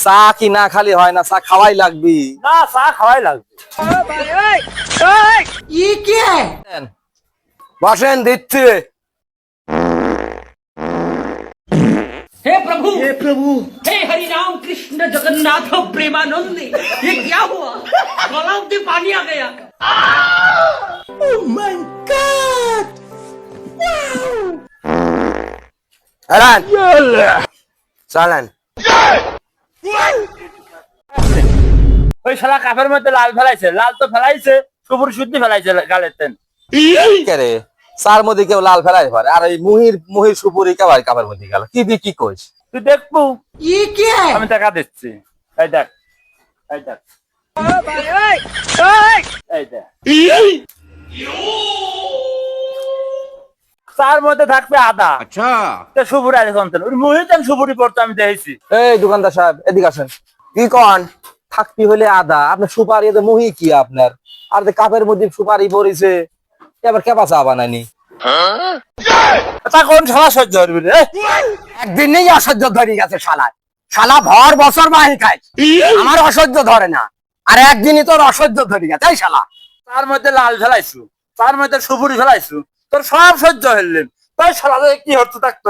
চা কি না খালি হয় না, চা খাওয়াই লাগবি। না চা খাওয়াই লাগবে। বসেন, দিচ্ছি। हे प्रभु हे हरि राम कृष्ण जगन्नाथ प्रेमानंद, ये क्या हुआ? गलाव में पानी आ गया। চলেন। ওই শালা কাপের মধ্যে লাল ফেলাইছে, লাল তো ফেলাইছে, সুপুর শুদ্ধি ফেলাইছে গালের তেন। রে চার মধ্যে কেউ লাল ফেলাই পারে, আর এই মুহির সুপুরি কেবাই কাপের মধ্যে গেল, কি দি কি কইস তুই দেখবো আমি টাকা দিচ্ছি। এই দেখ, এই দেখ, এই দেখ, তার মধ্যে থাকবে আদা। আচ্ছা সুপুরি আছে কমতেন, ওই মুহিতেন সুপুরি পড়তো আমি দেখেছি। এই দোকানদার সাহেব এদিকে আসেন। কি কন থাকবি হলে আদা, আপনার সুপারি মুহি কি আপনার, আর যে কাপের মধ্যে সুপারি পড়েছে, এবার কেবা চা বানায়নি। তা কোন শালা সহ্য করবি রে? একদিনেই অসহ্য ধরে গেছে শালা ভর বছর মাহি খায়, আমার অসহ্য ধরে না, আর একদিনই তোর অসহ্য ধরে গেছে এই শালা। তার মধ্যে লাল ফেলাইছু, তার মধ্যে সুপুরি ফেলাইছু, তোর সব সহ্য হইলেন, তাই শালা কি হতো থাকতো।